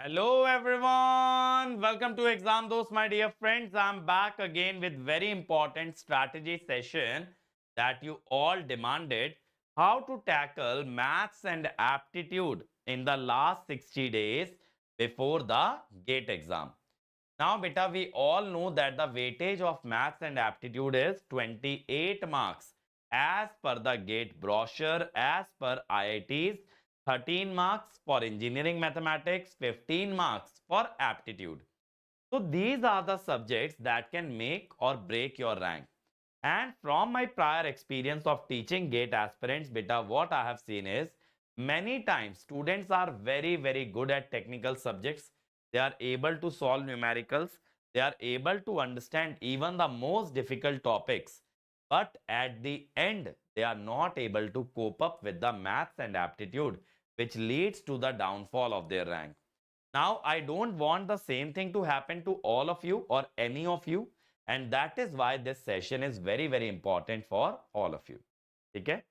Hello everyone, welcome to ExamDost, my dear friends. I'm back again with very important strategy session that you all demanded. How to tackle maths and aptitude in the last 60 days before the GATE exam. Now beta, we all know that the weightage of maths and aptitude is 28 marks as per the GATE brochure, as per IIT's 13 marks for engineering mathematics, 15 marks for aptitude. So these are the subjects that can make or break your rank. And from my prior experience of teaching GATE aspirants, beta, what I have seen is many times students are very good at technical subjects. They are able to solve numericals. They are able to understand even the most difficult topics. But at the end, they are not able to cope up with the maths and aptitude, which leads to the downfall of their rank. Now, I don't want the same thing to happen to all of you or any of you. And that is why this session is very important for all of you. ठीक है?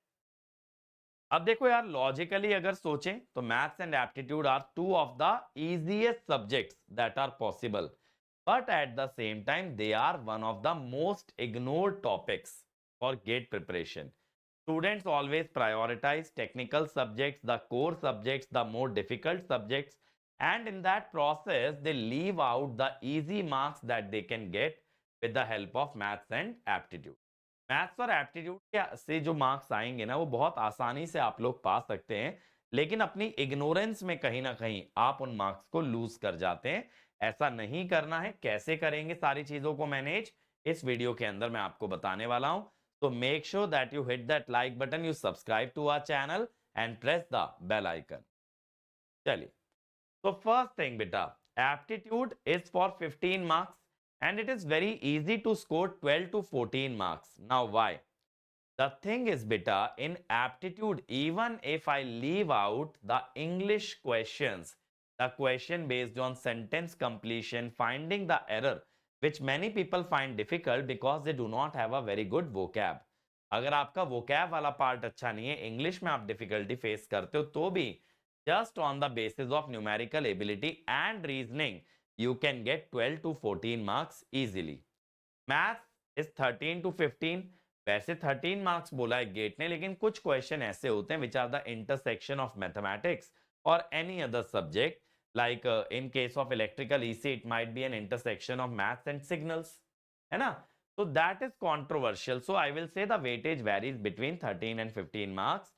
अब देखो यार, logically अगर सोचें तो maths and aptitude are two of the easiest subjects that are possible. But at the same time, they are one of the most ignored topics for GATE preparation. Students always prioritize technical subjects, the core subjects, the more difficult subjects, and in that process, they leave out the easy marks that they can get with the help of maths and aptitude. Maths और aptitude से जो marks आएंगे ना, वो बहुत आसानी से आप लोग पा सकते हैं, लेकिन अपनी इग्नोरेंस में कहीं ना कहीं आप उन मार्क्स को लूज कर जाते हैं. ऐसा नहीं करना है. कैसे करेंगे सारी चीजों को मैनेज, इस वीडियो के अंदर मैं आपको बताने वाला हूं. तो make sure that you hit that like button, you subscribe to our channel and press the bell icon. चलिए, तो फर्स्ट थिंग बेटा, aptitude is for 15 marks and it is very easy to score 12 to 14 marks. Now why? The thing is beta, in aptitude, even if I leave out the English questions, the question based on sentence completion, finding the error, which many people find difficult because they do not have a very good vocab. अगर आपका vocab वाला part अच्छा नहीं है, English में आप difficulty face करते हो, तो भी just on the basis of numerical ability and reasoning, you can get 12 to 14 marks easily. Math is 13 to 15. वैसे 13 marks बोला है गेट ने, लेकिन कुछ क्वेश्चन ऐसे होते हैं which are the intersection of mathematics or any other subject, like in case of electrical EC it might be an intersection of maths and signals, है ना? So that is controversial. So I will say the weightage varies between 13 and 15 marks,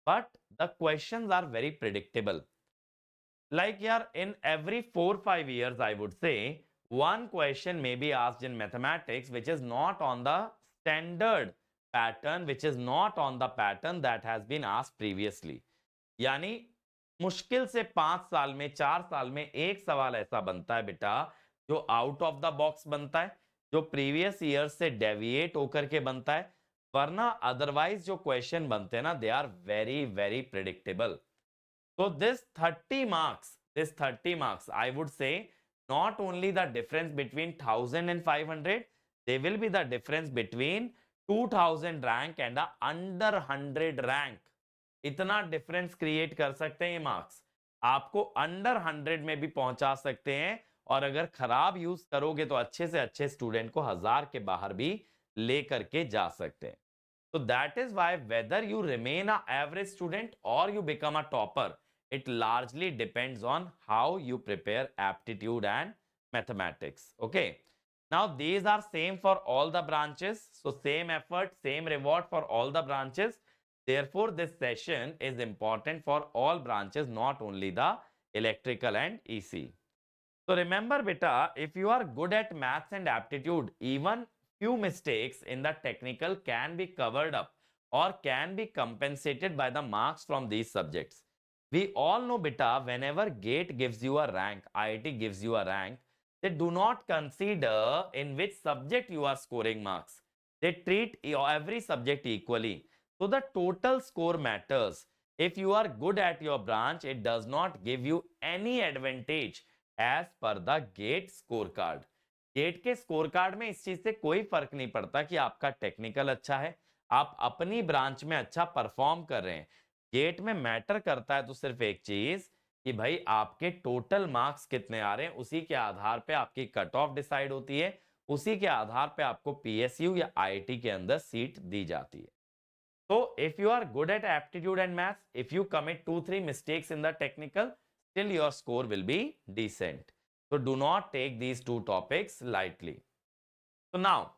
but the questions are very predictable. Like yeah, in every 4-5 years, I would say one question may be asked in mathematics which is not on the standard pattern, which is not on the pattern that has been asked previously. यानी मुश्किल से 5 साल में, 4 साल में एक सवाल ऐसा बनता है बेटा जो आउट ऑफ द बॉक्स बनता है, जो प्रीवियस ईयर से डेविएट होकर के बनता है. वरना अदरवाइज जो क्वेश्चन बनते हैं ना, they are very predictable. So this 30 marks, I would say, not only the difference between 1000 and 500, they will be the difference between 2000 rank and a under 100 rank. इतना डिफरेंस क्रिएट कर सकते हैं ये marks, आपको under 100 में भी पहुंचा सकते हैं, और अगर खराब यूज करोगे तो अच्छे से अच्छे स्टूडेंट को 1000 के बाहर भी लेकर के जा सकते हैं. So that is why whether you remain an average student or you become a topper, it largely depends on how you prepare aptitude and mathematics. Okay. Now these are same for all the branches. So same effort, same reward for all the branches. Therefore, this session is important for all branches, not only the electrical and EC. So remember beta, if you are good at maths and aptitude, even few mistakes in the technical can be covered up or can be compensated by the marks from these subjects. We all know beta, whenever GATE gives you a rank, IIT gives you a rank, they do not consider in which subject you are scoring marks. They treat every subject equally. So the total score matters. If you are good at your branch, it does not give you any advantage as per the GATE scorecard. GATE के score card में इस चीज से कोई फर्क नहीं पड़ता कि आपका टेक्निकल अच्छा है, आप अपनी ब्रांच में अच्छा परफॉर्म कर रहे हैं. गेट में मैटर करता है तो सिर्फ एक चीज कि भाई आपके टोटल मार्क्स कितने आ रहे हैं, उसी के आधार पे आपकी कट ऑफ डिसाइड होती है, उसी के आधार पे आपको पीएसयू या आईआईटी के अंदर सीट दी जाती है. So if you are good at aptitude and maths, if you commit 2-3 mistakes in the technical, still your score will be decent. So do not take these two topics lightly. So now,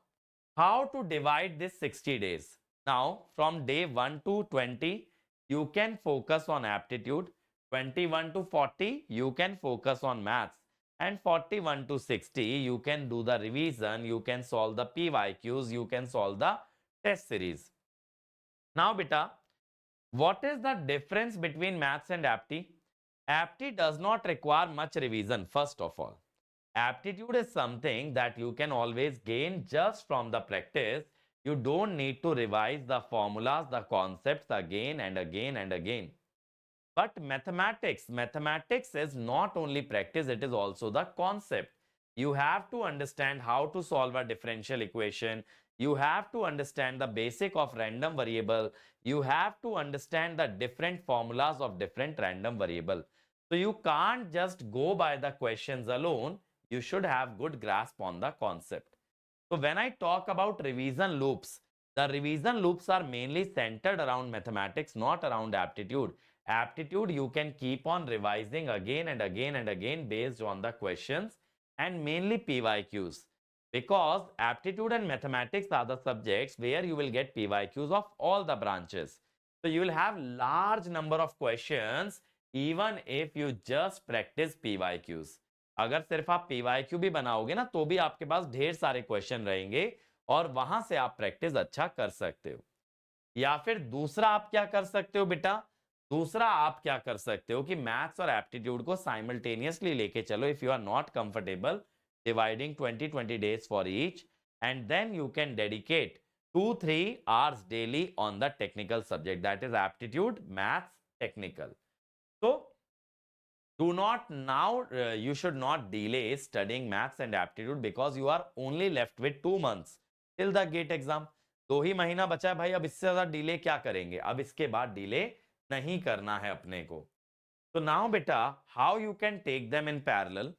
how to divide this 60 days? Now, from day 1 to 20, you can focus on aptitude. 21 to 40, you can focus on maths. And 41 to 60, you can do the revision, you can solve the PYQs, you can solve the test series. Now, beta, what is the difference between maths and apti? Apti does not require much revision, first of all. Aptitude is something that you can always gain just from the practice. You don't need to revise the formulas, the concepts again and again and again. But mathematics is not only practice, it is also the concept. You have to understand how to solve a differential equation. You have to understand the basic of random variable. You have to understand the different formulas of different random variable. So you can't just go by the questions alone. You should have good grasp on the concept. So when I talk about revision loops, the revision loops are mainly centered around mathematics, not around aptitude. Aptitude, you can keep on revising again and again and again based on the questions and mainly PYQs. Because aptitude and mathematics are the subjects where you will get PYQs of all the branches. So you will have large number of questions even if you just practice PYQs. अगर सिर्फ आप PYQ भी बनाओगे ना तो भी आपके पास ढेर सारे क्वेश्चन रहेंगे और वहां से आप प्रैक्टिस अच्छा कर सकते हो. या फिर दूसरा आप क्या कर सकते हो बेटा, दूसरा आप क्या कर सकते हो कि मैथ्स और एप्टीट्यूड को साइमल्टेनियसली लेके चलो. If you are not comfortable dividing 20-20 days for each, and then you can dedicate 2-3 hours daily on the technical subject, that is aptitude, maths, technical. So do not now, you should not delay studying maths and aptitude because you are only left with 2 months till the gate exam. 2 ही महीना बचा है भाई, अब इससे ज्यादा delay क्या करेंगे, अब इसके बाद डिले नहीं करना है अपने को. So now beta, how you can take them in parallel?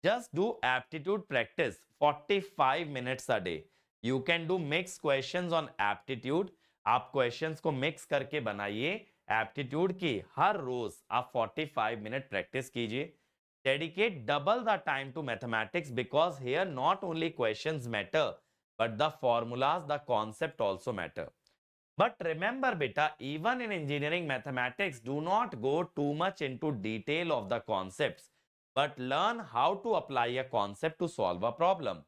Just do aptitude practice 45 minutes a day. You can do mixed questions on aptitude. आप questions को mix करके बनाइए. एप्टीट्यूड की हर रोज आप 45 मिनट प्रैक्टिस कीजिए. Dedicate double the time to mathematics because here not only questions matter but the formulas, the concept also matter. But remember beta, even in engineering mathematics, do not go too much into detail of the concepts, but learn how to apply a concept to solve a problem.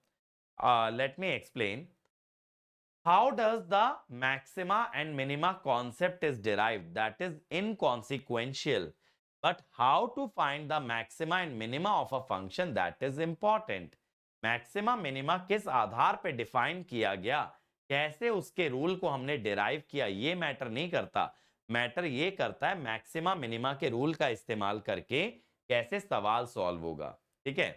Let me explain. How does the maxima and minima concept is derived? That is inconsequential. But how to find the maxima and minima of a function, that is important. Maxima minima किस आधार पे define किया गया, कैसे उसके rule को हमने derive किया, ये मैटर नहीं करता. मैटर ये करता है मैक्सिमा मिनिमा के रूल का इस्तेमाल करके कैसे सवाल सॉल्व होगा. ठीक है.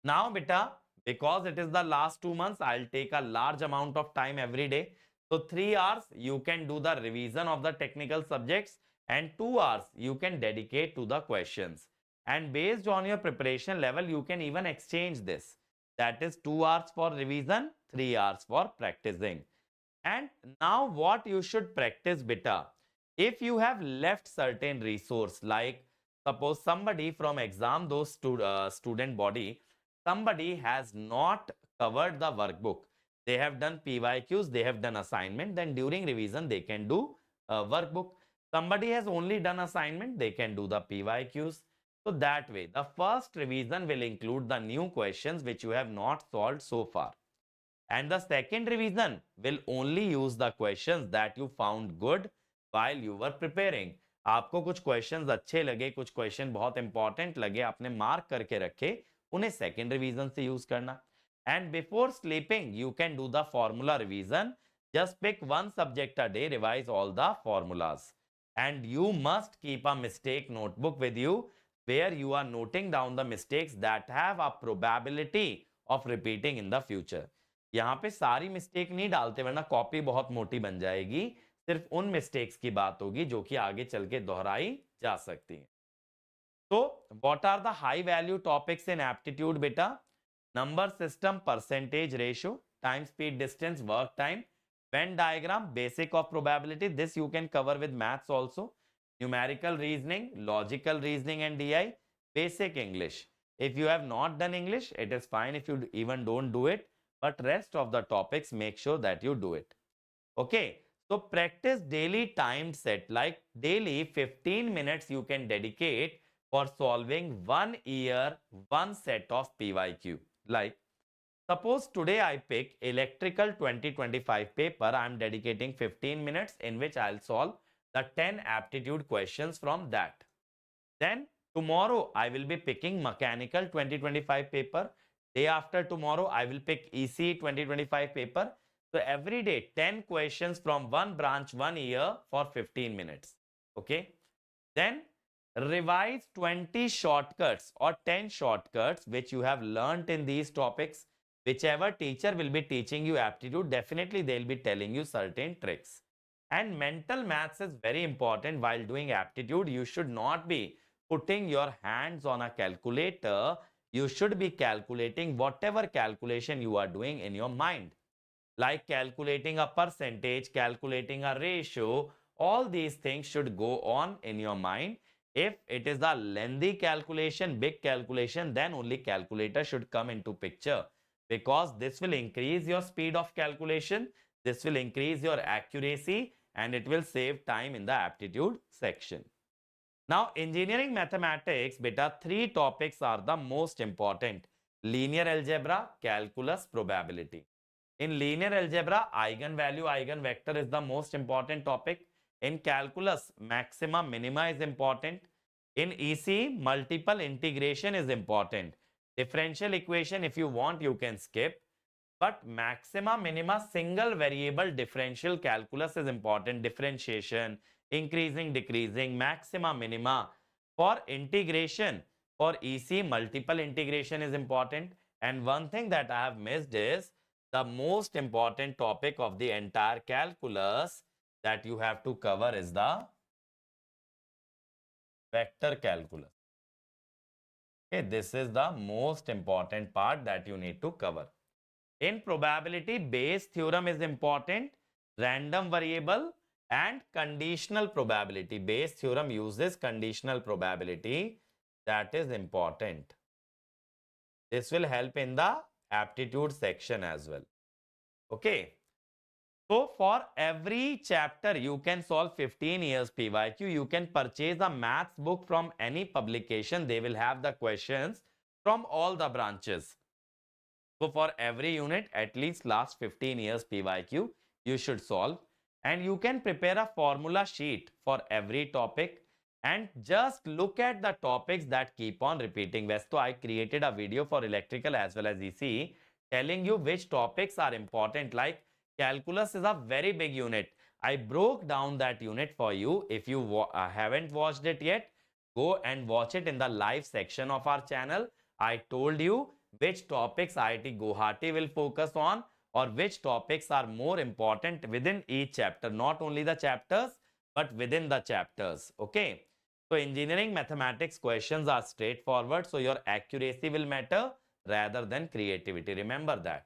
नाउ बेटा, because it is the last 2 months, I'll take a large amount of time every day. So 3 hours you can do the revision of the technical subjects and 2 hours you can dedicate to the questions. And based on your preparation level, you can even exchange this. That is 2 hours for revision, 3 hours for practicing. And now what you should practice beta. If you have left certain resource, like suppose somebody from ExamDost student body, somebody has not covered the workbook, they have done PYQs, they have done assignment, then during revision they can do workbook. Somebody has only done assignment, they can do the PYQs. So that way the first revision will include the new questions which you have not solved so far, and the second revision will only use the questions that you found good while you were preparing. आपको कुछ questions अच्छे लगे, कुछ question बहुत important लगे, आपने mark करके रखे, उन्हें सेकेंड रिवीजन से यूज करना. And before sleeping you can do the formula revision. Just pick one subject a day, revise all the formulas. And you must keep a mistake notebook with you where you are noting down the mistakes that have a probability of repeating in the future. यहाँ पे सारी mistake नहीं डालते वरना copy बहुत मोटी बन जाएगी. सिर्फ उन मिस्टेक्स की बात होगी जो कि आगे चल के दोहराई जा सकती है. So, what are the high value topics in aptitude, beta? Number system, percentage ratio, time, speed, distance, work time, Venn diagram, basic of probability. This you can cover with maths also. Numerical reasoning, logical reasoning and DI, basic English. If you have not done English, it is fine if you even don't do it. But rest of the topics, make sure that you do it. Okay. So practice daily timed set, like daily 15 minutes you can dedicate for solving 1 year, one set of PYQ. Like suppose today I pick electrical 2025 paper, I am dedicating 15 minutes in which I'll solve the 10 aptitude questions from that. Then tomorrow I will be picking mechanical 2025 paper. Day after tomorrow I will pick EC 2025 paper. So every day 10 questions from one branch 1 year for 15 minutes. Okay. Then revise 20 shortcuts or 10 shortcuts which you have learnt in these topics. Whichever teacher will be teaching you aptitude, definitely they'll be telling you certain tricks. And mental maths is very important while doing aptitude. You should not be putting your hands on a calculator. You should be calculating whatever calculation you are doing in your mind, like calculating a percentage, calculating a ratio. All these things should go on in your mind. If it is a lengthy calculation, big calculation, then only calculator should come into picture, because this will increase your speed of calculation, this will increase your accuracy, and it will save time in the aptitude section. Now, engineering mathematics, beta, three topics are the most important: linear algebra, calculus, probability. In linear algebra, eigenvalue, eigenvector is the most important topic. In calculus, maxima, minima is important. In EC, multiple integration is important. Differential equation, if you want, you can skip. But maxima, minima, single variable differential calculus is important. Differentiation, increasing, decreasing, maxima, minima. For integration, for EC, multiple integration is important. And one thing that I have missed is the most important topic of the entire calculus that you have to cover is the vector calculus. Okay, this is the most important part that you need to cover. In probability, Bayes theorem is important, random variable and conditional probability. Bayes theorem uses conditional probability, that is important. This will help in the aptitude section as well. Okay. So for every chapter, you can solve 15 years PYQ. You can purchase a maths book from any publication. They will have the questions from all the branches. So for every unit, at least last 15 years PYQ, you should solve. And you can prepare a formula sheet for every topic and just look at the topics that keep on repeating. So I created a video for electrical as well as EC telling you which topics are important. Like calculus is a very big unit. I broke down that unit for you. If you haven't watched it yet, go and watch it in the live section of our channel. I told you which topics IIT Guwahati will focus on, or which topics are more important within each chapter, not only the chapters, but within the chapters. Okay. So engineering mathematics questions are straightforward. So your accuracy will matter rather than creativity. Remember that.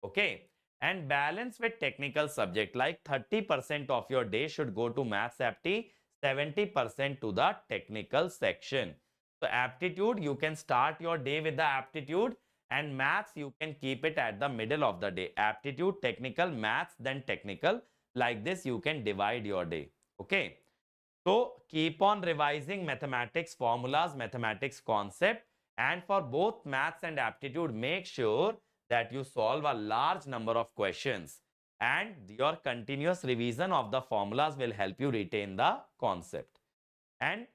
Okay. And balance with technical subject, like 30% of your day should go to maths apti, 70% to the technical section. So aptitude, you can start your day with the aptitude, and maths, you can keep it at the middle of the day. Aptitude, technical, maths, then technical. Like this, you can divide your day. Okay. So keep on revising mathematics formulas, mathematics concept. And for both maths and aptitude, make sure that you solve a large number of questions. And your continuous revision of the formulas will help you retain the concept. And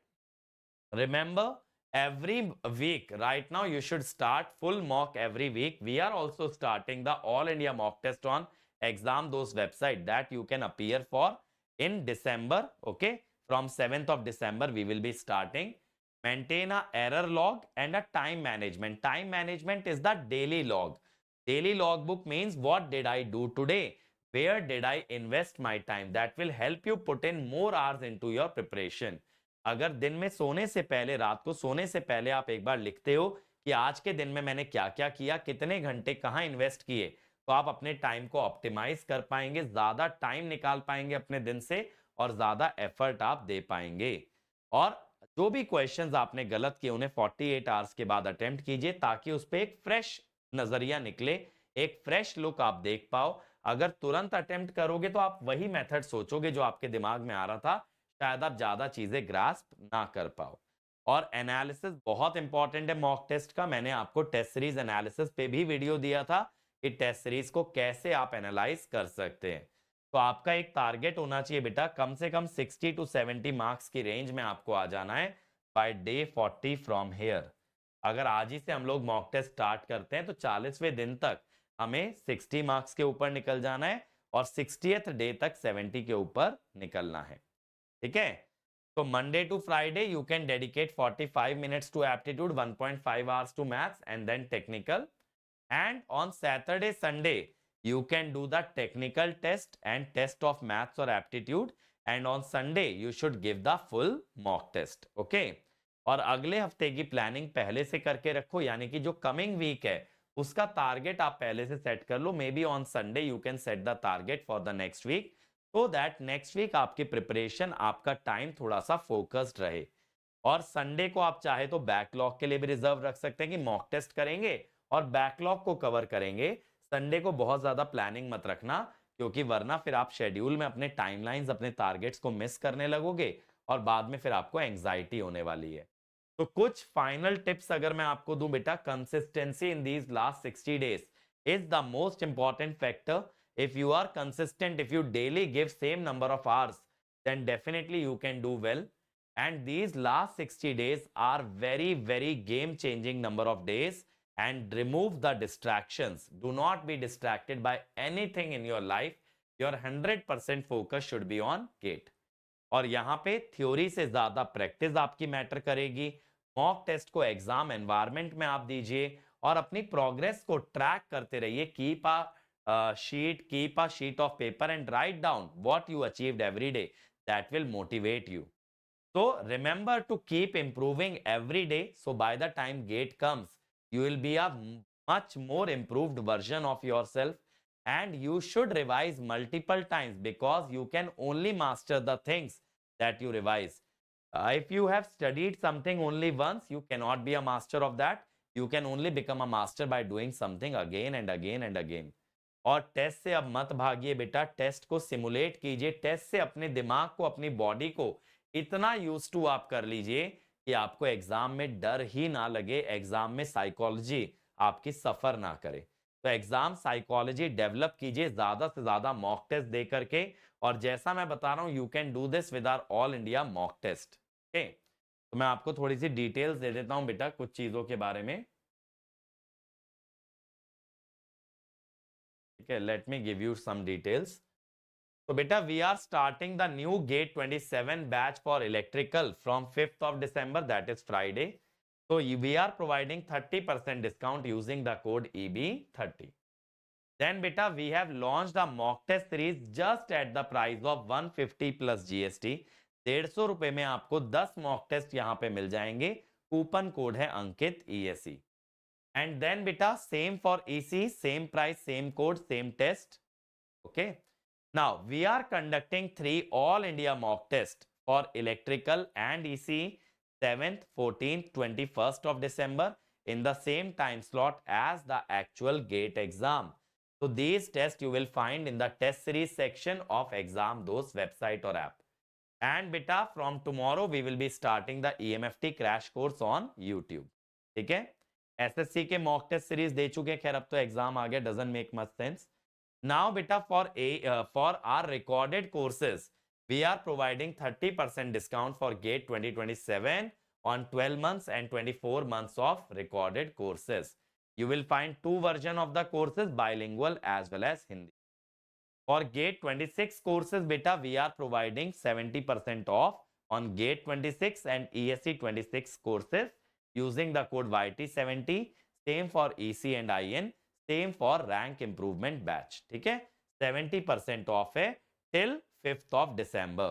remember, every week, right now, you should start full mock every week. We are also starting the All India mock test on ExamDost website that you can appear for in December. Okay. From 7th of December, we will be starting. Maintain a error log and a time management. Time management is the daily log. Daily logbook means what did I do today? Where did I invest my time? That will help you put in more hours into your preparation. अगर दिन में सोने से पहले, रात को सोने से पहले आप एक बार लिखते हो कि आज के दिन में मैंने क्या क्या किया, कितने घंटे कहाँ इन्वेस्ट किए, तो आप अपने टाइम को ऑप्टिमाइज कर पाएंगे, ज्यादा टाइम निकाल पाएंगे अपने दिन से और ज्यादा एफर्ट आप दे पाएंगे। और जो भी क्वेश्चंस आपने गलत किए उन्हें 48 आवर्स के बाद अटेम्प्ट कीजिए ताकि उस पर एक फ्रेश नजरिया निकले, एक फ्रेश लुक आप देख पाओ। अगर तुरंत अटेम्प्ट करोगे तो आप वही मेथड सोचोगे जो आपके दिमाग में आ रहा था, शायद आप ज्यादा चीजें ग्रास्प ना कर पाओ। और एनालिसिस बहुत इंपॉर्टेंट है मॉक टेस्ट का। मैंने आपको टेस्ट सीरीज एनालिसिस पे भी वीडियो दिया था कि टेस्ट सीरीज को कैसे आप एनालाइज कर सकते हैं। तो आपका एक टारगेट होना चाहिए बेटा, कम से कम 60 टू 70 मार्क्स की रेंज में आपको आ जाना है बाय डे 40 फ्रॉम हेयर। अगर आज ही से हम लोग मॉक टेस्ट स्टार्ट करते हैं तो 40वें दिन तक हमें 60 मार्क्स के ऊपर निकल जाना है और 60th डे तक 70 के ऊपर निकलना है। ठीक है। तो Monday to Friday you can dedicate 45 minutes to aptitude, 1.5 hours to maths and then technical. And on Saturday, Sunday, you can do the technical test and test of maths or aptitude. And on Sunday, you should give the full mock test. Okay? और अगले हफ्ते की planning पहले से करके रखो, यानी कि जो कमिंग वीक है उसका टारगेट आप पहले से सेट कर लो। Maybe on Sunday you can set the target for the next week, so that next week आपकी प्रिपरेशन, आपका टाइम थोड़ा सा फोकस्ड रहे। और संडे को आप चाहे तो बैकलॉग के लिए भी रिजर्व रख सकते हैं कि मॉक टेस्ट करेंगे और बैकलॉग को कवर करेंगे। संडे को बहुत ज्यादा प्लानिंग मत रखना, क्योंकि वरना फिर आप शेड्यूल में अपने टाइमलाइंस, अपने टारगेट्स को मिस करने लगोगे और बाद में फिर आपको एंग्जाइटी होने वाली है। तो कुछ फाइनल टिप्स अगर मैं आपको दूं बेटा, consistency in these last 60 days is the most important factor. If you are consistent, if you daily give same number of hours, then definitely you can do well. And these last 60 days are very, very game changing number of days. And remove the distractions. Do not be distracted by anything in your life. Your 100% focus should be on GATE. और यहाँ पे theory से ज्यादा practice आपकी matter करेगी। Mock test को exam environment में आप दीजिए और अपनी प्रोग्रेस को ट्रैक करते रहिए। Keep a sheet of paper and write down what you achieved every day, that will motivate you. So remember to keep improving every day. So by the time gate comes, you will be a much more improved version of yourself. And you should revise multiple times because you can only master the things that you revise. If you have studied something only once, you cannot be a master of that. You can only become a master by doing something again and again and again. और test से अब मत भागिए बेटा, test को simulate कीजिए। Test से अपने दिमाग को, अपनी बॉडी को इतना यूज टू आप कर लीजिए कि आपको एग्जाम में डर ही ना लगे, एग्जाम में साइकोलॉजी आपकी सफर ना करे। तो एग्जाम साइकोलॉजी डेवलप कीजिए ज्यादा से ज्यादा मॉक टेस्ट दे करके। और जैसा मैं बता रहा हूं, you can do this with our all India mock test. Okay, तो मैं आपको थोड़ी सी डिटेल्स दे देता हूं बेटा कुछ चीजों के बारे में। ठीक है, let me give you some details. So beta, we are starting the new Gate 27 batch for electrical from 5th of December, that is Friday. So we are providing 30% discount using the code EB30. Then beta, we have launched a mock test series just at the price of 150 plus GST. 150 रुपए में आपको 10 mock test यहाँ पे मिल जाएंगे। Coupon code है अंकित ESE. And then beta, same for EC, same price, same code, same test. Okay. Now, we are conducting 3 all India mock tests for electrical and EC 7th, 14th, 21st of December in the same time slot as the actual GATE exam. So, these tests you will find in the test series section of ExamDost website or app. And beta, from tomorrow we will be starting the EMFT crash course on YouTube. ठीक है? SSC के mock test series दे चुके हैं, खैर अब तो exam आ गया, doesn't make much sense. Now beta, for our recorded courses, we are providing 30% discount for GATE 2027 on 12 months and 24 months of recorded courses. You will find 2 versions of the courses, bilingual as well as Hindi. For GATE 26 courses beta, we are providing 70% off on GATE 26 and ESE 26 courses using the code YT70. Same for EC and IN. Same for rank improvement batch. ठीक है, 70% of है till 5th of December.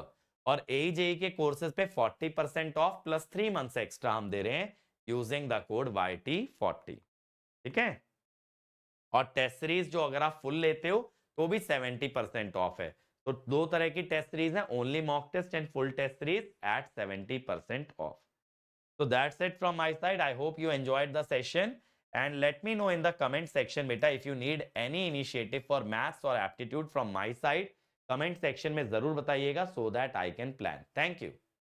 और AJE के courses पे 40% of plus 3 months extra हम दे रहे हैं using the code YT40। ठीक है, और टेस्ट सीरीज जो अगर आप फुल लेते हो तो भी 70% ऑफ है। तो दो तरह की टेस्ट सीरीज है, only mock test and full test series at 70% ऑफ। So that's it from my side. I hope you enjoyed the session and let me know in the comment section beta if you need any initiative for maths or aptitude from my side. Comment section में जरूर बताइएगा so that I can plan. Thank you.